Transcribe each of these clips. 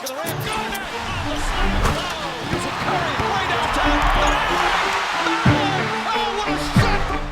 back of the rim. Got it! Oh, the slam! Oh, using Curry way downtown. Oh, what a shot from Curry!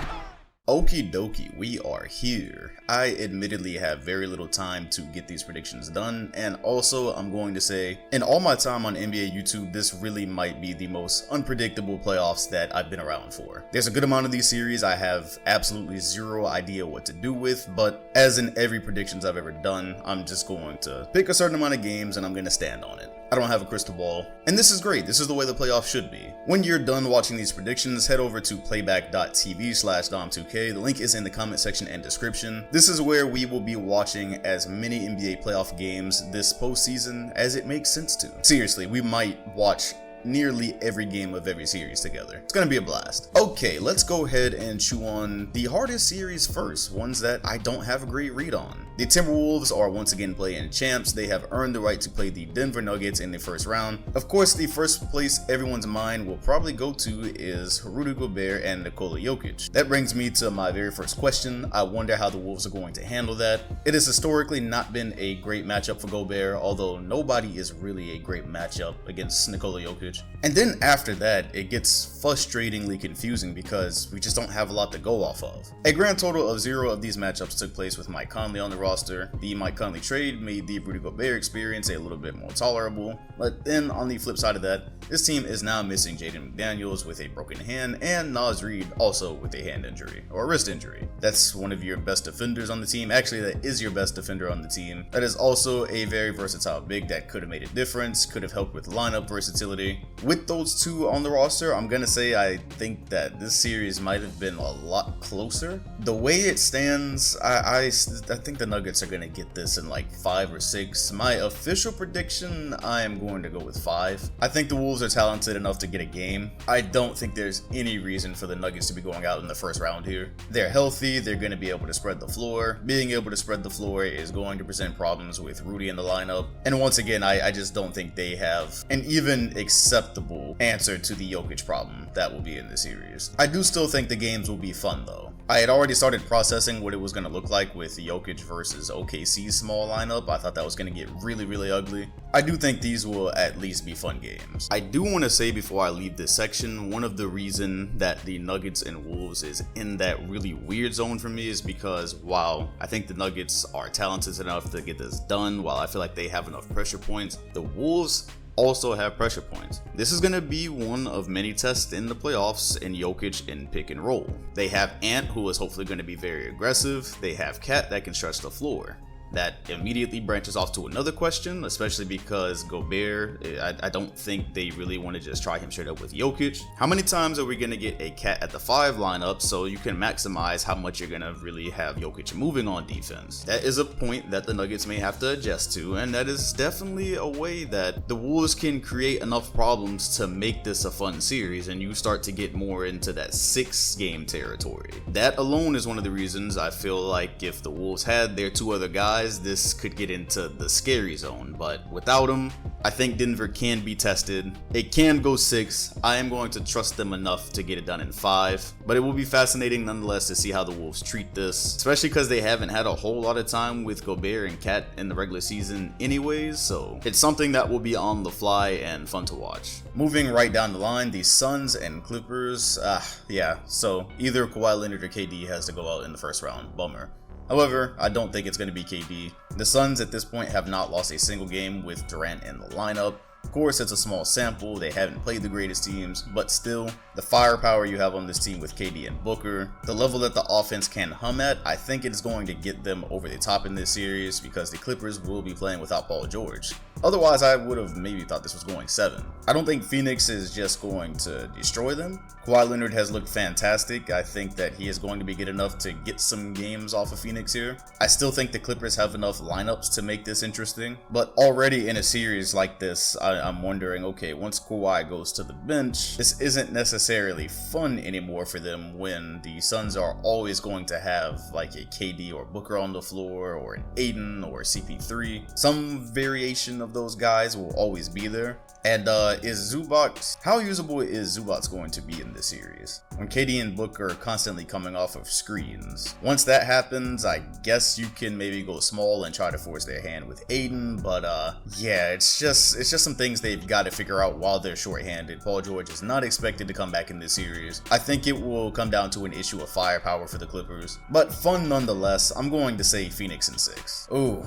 Okie dokie, we are here. I admittedly have very little time to get these predictions done, and also I'm going to say, in all my time on NBA YouTube, this really might be the most unpredictable playoffs that I've been around for. There's a good amount of these series I have absolutely zero idea what to do with, but as in every predictions I've ever done, I'm just going to pick a certain amount of games and I'm going to stand on it. I don't have a crystal ball, and this is great. This is the way the playoffs should be. When you're done watching these predictions, head over to playback.tv/Dom2K. The link is in the comment section and description. This is where we will be watching as many NBA playoff games this postseason as it makes sense to. Seriously, we might watch nearly every game of every series together. It's gonna be a blast. Okay, let's go ahead and chew on the hardest series first, ones that I don't have a great read on. The Timberwolves are once again play-in champs. They have earned the right to play the Denver Nuggets in the first round. Of course, the first place everyone's mind will probably go to is Rudy Gobert and Nikola Jokic. That brings me to my very first question. I wonder how the Wolves are going to handle that. It has historically not been a great matchup for Gobert, although nobody is really a great matchup against Nikola Jokic. And then after that, it gets frustratingly confusing because we just don't have a lot to go off of. A grand total of 0 of these matchups took place with Mike Conley on the roster. The Mike Conley trade made the Rudy Gobert experience a little bit more tolerable, but then on the flip side of that, this team is now missing Jaden McDaniels with a broken hand and Naz Reid also with a hand injury, or a wrist injury. That's one of your best defenders on the team. Actually, that is your best defender on the team. That is also a very versatile big that could have made a difference, could have helped with lineup versatility. With those two on the roster, I'm gonna say I think that this series might have been a lot closer. The way it stands, I think the Nuggets are gonna get this in like 5 or 6. My official prediction, I am going to go with 5. I think the Wolves are talented enough to get a game. I don't think there's any reason for the Nuggets to be going out in the first round here. They're healthy, they're gonna be able to spread the floor. Being able to spread the floor is going to present problems with Rudy in the lineup. And once again, I just don't think they have an even acceptable answer to the Jokic problem that will be in the series. I do still think the games will be fun though. I had already started processing what it was going to look like with Jokic versus OKC's small lineup. I thought that was going to get really ugly. I do think these will at least be fun games. I do want to say before I leave this section, one of the reason that the Nuggets and Wolves is in that really weird zone for me is because while I think the Nuggets are talented enough to get this done, while I feel like they have enough pressure points, the Wolves also have pressure points. This is going to be one of many tests in the playoffs in Jokic in pick and roll. They have Ant, who is hopefully going to be very aggressive. They have Cat that can stretch the floor. That immediately branches off to another question, especially because Gobert, I don't think they really want to just try him straight up with Jokic. How many times are we going to get a Cat at the 5 lineup so you can maximize how much you're going to really have Jokic moving on defense? That is a point that the Nuggets may have to adjust to, and that is definitely a way that the Wolves can create enough problems to make this a fun series, and you start to get more into that 6-game territory. That alone is one of the reasons I feel like if the Wolves had their 2 other guys, this could get into the scary zone, but without them, I think Denver can be tested. It can go 6. I am going to trust them enough to get it done in 5, but it will be fascinating nonetheless to see how the Wolves treat this, especially because they haven't had a whole lot of time with Gobert and Cat in the regular season anyways, so it's something that will be on the fly and fun to watch. Moving right down the line, the Suns and Clippers, so either Kawhi Leonard or KD has to go out in the first round. Bummer. However, I don't think it's going to be KD. The Suns at this point have not lost a single game with Durant in the lineup. Of course, it's a small sample, they haven't played the greatest teams, but still, the firepower you have on this team with KD and Booker, the level that the offense can hum at, I think it's going to get them over the top in this series because the Clippers will be playing without Paul George. Otherwise, I would have maybe thought this was going 7. I don't think Phoenix is just going to destroy them. Kawhi Leonard has looked fantastic. I think that he is going to be good enough to get some games off of Phoenix here. I still think the Clippers have enough lineups to make this interesting, but already in a series like this, I'm wondering, okay, once Kawhi goes to the bench, this isn't necessarily fun anymore for them when the Suns are always going to have like a KD or Booker on the floor, or an Aiden or CP3. Some variation of those guys will always be there. And is Zubac, how usable is Zubac going to be in this series? When KD and Book are constantly coming off of screens. Once that happens, I guess you can maybe go small and try to force their hand with Aiden, but yeah, it's just some things they've got to figure out while they're shorthanded. Paul George is not expected to come back in this series. I think it will come down to an issue of firepower for the Clippers, but fun nonetheless. I'm going to say Phoenix in 6. Ooh,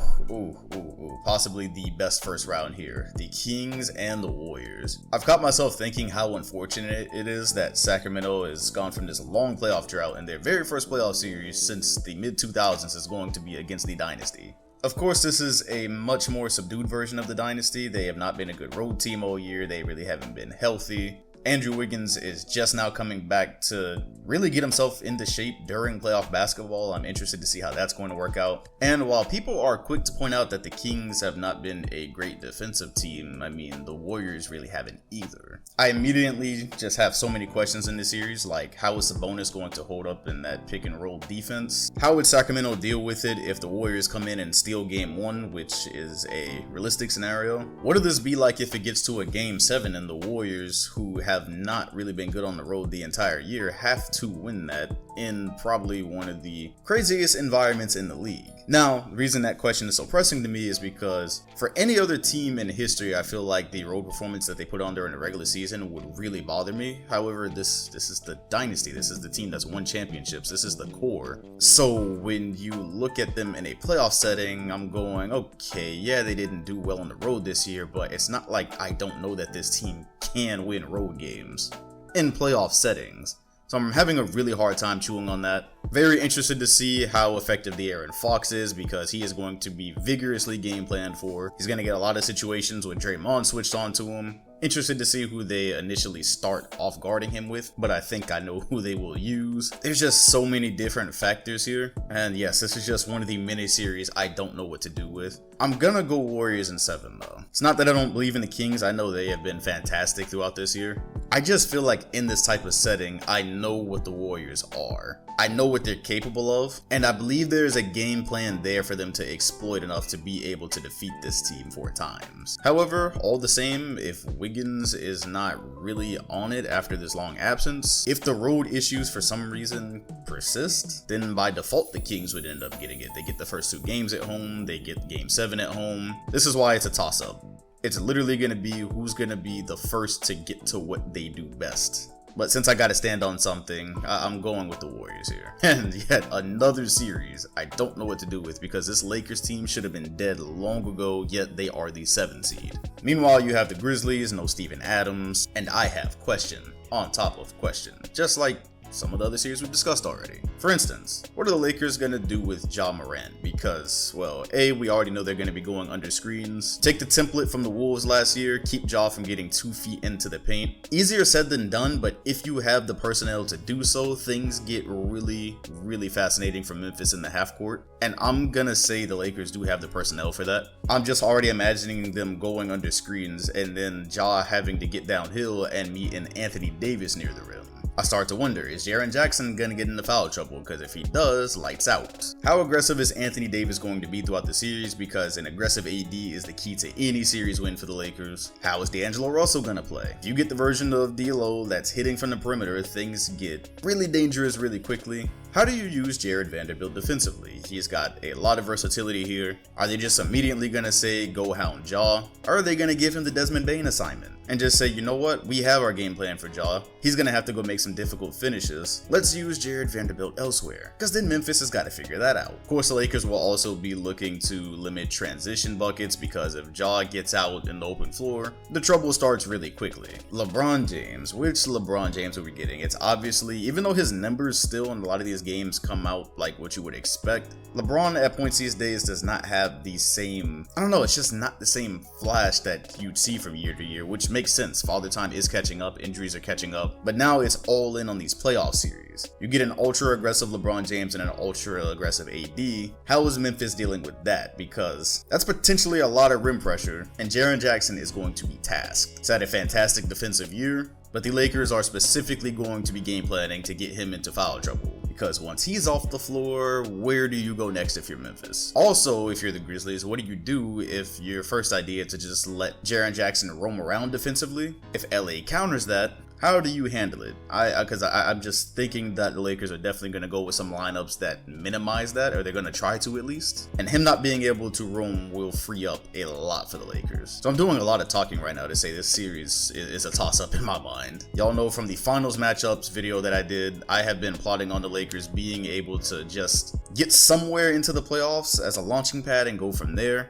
possibly the best first round here. The Kings and the Warriors. I've caught myself thinking how unfortunate it is that Sacramento has gone from this long playoff drought, and their very first playoff series since the mid-2000s is going to be against the Dynasty. Of course, this is a much more subdued version of the Dynasty. They have not been a good road team all year. They really haven't been healthy. Andrew Wiggins is just now coming back to really get himself into shape during playoff basketball. I'm interested to see how that's going to work out. And while people are quick to point out that the Kings have not been a great defensive team, I mean, the Warriors really haven't either. I immediately just have so many questions in this series, like how is Sabonis going to hold up in that pick and roll defense? How would Sacramento deal with it if the Warriors come in and steal game 1, which is a realistic scenario? What would this be like if it gets to a game 7 and the Warriors, who have not really been good on the road the entire year, have to win that in probably one of the craziest environments in the league? Now, the reason that question is so pressing to me is because for any other team in history, I feel like the road performance that they put on during the regular season would really bother me. However, this is the Dynasty. This is the team that's won championships. This is the core. So when you look at them in a playoff setting, I'm going, okay, yeah, they didn't do well on the road this year, but it's not like I don't know that this team can win road games in playoff settings. So I'm having a really hard time chewing on that. Very interested to see how effective the Aaron Fox is, because he is going to be vigorously game planned for. He's going to get a lot of situations with Draymond switched onto him. Interested to see who they initially start off guarding him with, but I think I know who they will use. There's just so many different factors here. And yes, this is just one of the mini series I don't know what to do with. I'm gonna go Warriors in 7 though. It's not that I don't believe in the Kings. I know they have been fantastic throughout this year. I just feel like in this type of setting, I know what the Warriors are. I know what they're capable of, and I believe there is a game plan there for them to exploit enough to be able to defeat this team 4 times. However, all the same, if Wiggins is not really on it after this long absence, if the road issues for some reason persist, then by default the Kings would end up getting it. They get the first 2 games at home, they get game 7 at home. This is why it's a toss-up. It's literally going to be who's going to be the first to get to what they do best. But since I gotta stand on something, I'm going with the Warriors here. And yet another series I don't know what to do with, because this Lakers team should have been dead long ago, yet they are the 7 seed. Meanwhile, you have the Grizzlies, no Steven Adams, and I have question on top of question, just like some of the other series we've discussed already. For instance, what are the Lakers gonna do with Ja Morant? Because, well, A, we already know they're gonna be going under screens. Take the template from the Wolves last year, keep Ja from getting 2 feet into the paint. Easier said than done, but if you have the personnel to do so, things get really, really fascinating for Memphis in the half court. And I'm gonna say the Lakers do have the personnel for that. I'm just already imagining them going under screens and then Ja having to get downhill and meet an Anthony Davis near the rim. I start to wonder, is Jaren Jackson gonna get into foul trouble? Because if he does, lights out. How aggressive is Anthony Davis going to be throughout the series? Because an aggressive AD is the key to any series win for the Lakers. How is D'Angelo Russell gonna play? If you get the version of D'Lo that's hitting from the perimeter, things get really dangerous really quickly. How do you use Jared Vanderbilt defensively? He's got a lot of versatility here. Are they just immediately gonna say go hound Ja? Or are they gonna give him the Desmond Bane assignment and just say, you know what, we have our game plan for Ja. He's gonna have to go make some difficult finishes. Let's use Jared Vanderbilt elsewhere. Because then Memphis has got to figure that out. Of course, the Lakers will also be looking to limit transition buckets, because if Ja gets out in the open floor, the trouble starts really quickly. LeBron James. Which LeBron James are we getting? It's obviously, even though his numbers still in a lot of these games come out like what you would expect, LeBron at points these days does not have the same, I don't know, it's just not the same flash that you'd see from year to year, which makes sense. Father time is catching up, injuries are catching up, but now it's all in on these playoff series. You get an ultra aggressive LeBron James and an ultra aggressive AD. How is Memphis dealing with that? Because that's potentially a lot of rim pressure, and Jaren Jackson is going to be tasked. He's had a fantastic defensive year, but the Lakers are specifically going to be game planning to get him into foul trouble. because once he's off the floor, where do you go next if you're Memphis? Also, if you're the Grizzlies, what do you do if your first idea to just let Jaren Jackson roam around defensively? If LA counters that, how do you handle it? I'm just thinking that the Lakers are definitely going to go with some lineups that minimize that, or they're going to try to at least. And him not being able to roam will free up a lot for the Lakers. So I'm doing a lot of talking right now to say this series is a toss-up in my mind. Y'all know from the finals matchups video that I did, I have been plotting on the Lakers being able to just get somewhere into the playoffs as a launching pad and go from there.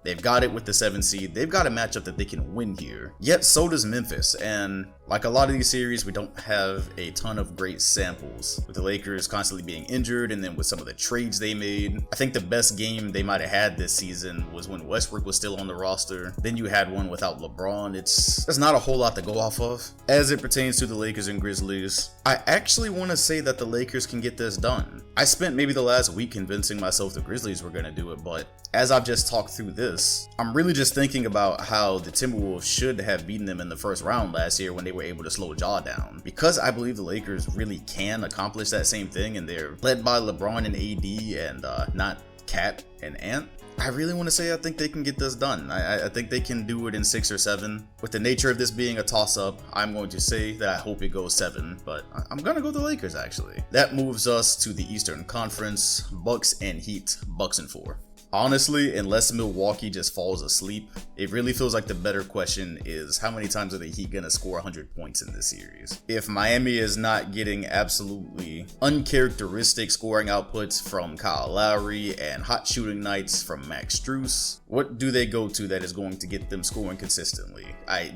They've got it with the 7 seed. They've got a matchup that they can win here. Yet so does Memphis. And like a lot of these series, we don't have a ton of great samples. With the Lakers constantly being injured, and then with some of the trades they made. I think the best game they might have had this season was when Westbrook was still on the roster. Then you had one without LeBron. There's not a whole lot to go off of. As it pertains to the Lakers and Grizzlies, I actually want to say that the Lakers can get this done. I spent maybe the last week convincing myself the Grizzlies were going to do it, but as I've just talked through this, I'm really just thinking about how the Timberwolves should have beaten them in the first round last year when they were able to slow Ja down. Because I believe the Lakers really can accomplish that same thing, and they're led by LeBron and AD and not Cat and Ant. I really want to say I think they can get this done. I think they can do it in 6 or 7. With the nature of this being a toss-up, I'm going to say that I hope it goes 7, but I'm going to go the Lakers actually. That moves us to the Eastern Conference, Bucks and Heat, Bucks in 4. Honestly, unless Milwaukee just falls asleep, it really feels like the better question is how many times are the Heat gonna score 100 points in this series? If Miami is not getting absolutely uncharacteristic scoring outputs from Kyle Lowry and hot shooting nights from Max Strus, what do they go to that is going to get them scoring consistently?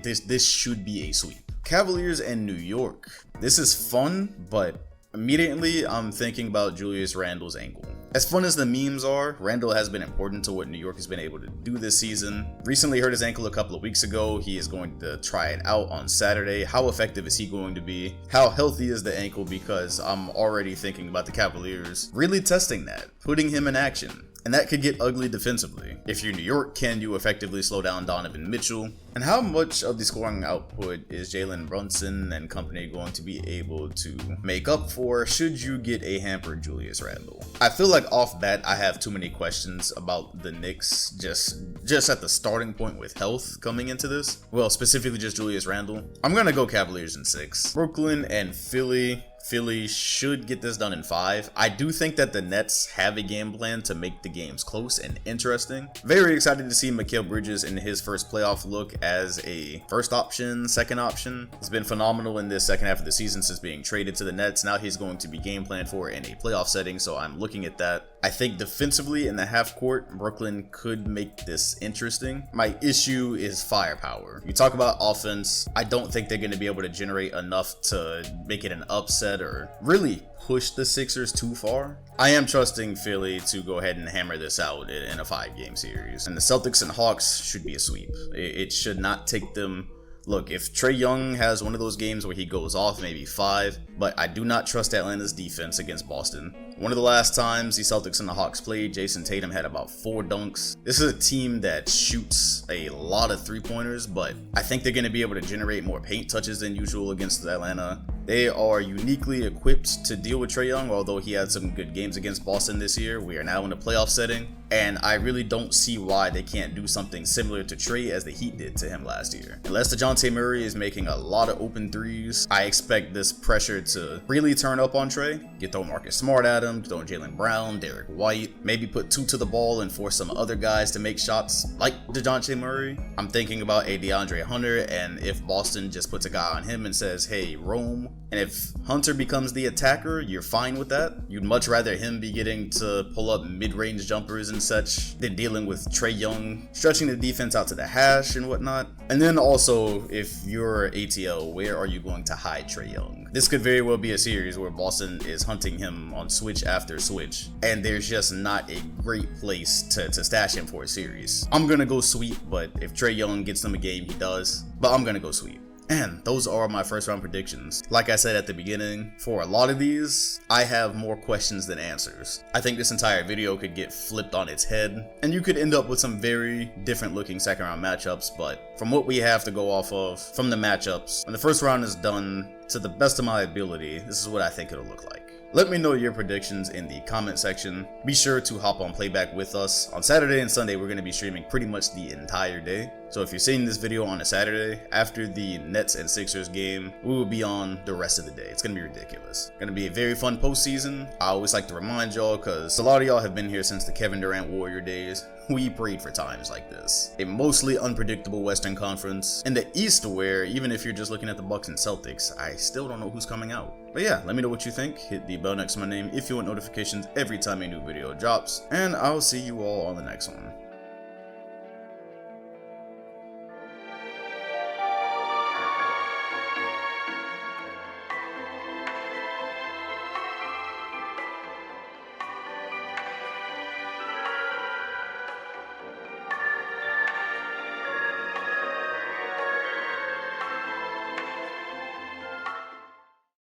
This should be a sweep. Cavaliers and New York. This is fun, but immediately I'm thinking about Julius Randle's ankle. As fun as the memes are, Randle has been important to what New York has been able to do this season. Recently hurt his ankle a couple of weeks ago. He is going to try it out on Saturday. How effective is he going to be? How healthy is the ankle? Because I'm already thinking about the Cavaliers really testing that, putting him in action. And that could get ugly defensively. If you're New York, can you effectively slow down Donovan Mitchell? And how much of the scoring output is Jalen Brunson and company going to be able to make up for should you get a hampered Julius Randle? I feel like off bat, I have too many questions about the Knicks just at the starting point with health coming into this. Well, specifically just Julius Randle. I'm gonna go Cavaliers in 6. Brooklyn and Philly. Philly should get this done in 5. I do think that the Nets have a game plan to make the games close and interesting. Very excited to see Mikal Bridges in his first playoff look as a first option, second option. He's been phenomenal in this second half of the season since being traded to the Nets. Now he's going to be game planned for in a playoff setting, so I'm looking at that. I think defensively in the half court, Brooklyn could make this interesting. My issue is firepower. You talk about offense, I don't think they're going to be able to generate enough to make it an upset or really push the Sixers too far. I am trusting Philly to go ahead and hammer this out in a 5-game series. And the Celtics and Hawks should be a sweep. It should not take them. Look, if Trae Young has one of those games where he goes off, maybe 5, but I do not trust Atlanta's defense against Boston. One of the last times the Celtics and the Hawks played, Jason Tatum had about 4 dunks. This is a team that shoots a lot of 3-pointers, but I think they're going to be able to generate more paint touches than usual against Atlanta. They are uniquely equipped to deal with Trae Young, although he had some good games against Boston this year. We are now in a playoff setting, and I really don't see why they can't do something similar to Trae as the Heat did to him last year. Unless DeJounte Murray is making a lot of open threes, I expect this pressure to really turn up on Trae. You throw Marcus Smart at him, throw Jaylen Brown, Derek White, maybe put 2 to the ball and force some other guys to make shots like DeJounte Murray. I'm thinking about a DeAndre Hunter, and if Boston just puts a guy on him and says, hey, roam, and if Hunter becomes the attacker, you're fine with that. You'd much rather him be getting to pull up mid-range jumpers and such than dealing with Trae Young, stretching the defense out to the hash and whatnot. And then also, if you're ATL, where are you going to hide Trae Young? This could very well be a series where Boston is hunting him on switch after switch, and there's just not a great place to stash him for a series. I'm gonna go sweep, but if Trae Young gets them a game, he does. But I'm gonna go sweep. And those are my first round predictions. Like I said at the beginning, for a lot of these, I have more questions than answers. I think this entire video could get flipped on its head, and you could end up with some very different looking second round matchups, but from what we have to go off of, from the matchups, when the first round is done, to the best of my ability, this is what I think it'll look like. Let me know your predictions in the comment section. Be sure to hop on playback with us. On Saturday and Sunday, we're going to be streaming pretty much the entire day. So if you're seeing this video on a Saturday, after the Nets and Sixers game, we will be on the rest of the day. It's going to be ridiculous. Going to be a very fun postseason. I always like to remind y'all, because a lot of y'all have been here since the Kevin Durant Warrior days. We prayed for times like this. A mostly unpredictable Western Conference. In the East, where even if you're just looking at the Bucks and Celtics, I still don't know who's coming out. But yeah, let me know what you think. Hit the bell next to my name if you want notifications every time a new video drops. And I'll see you all on the next one.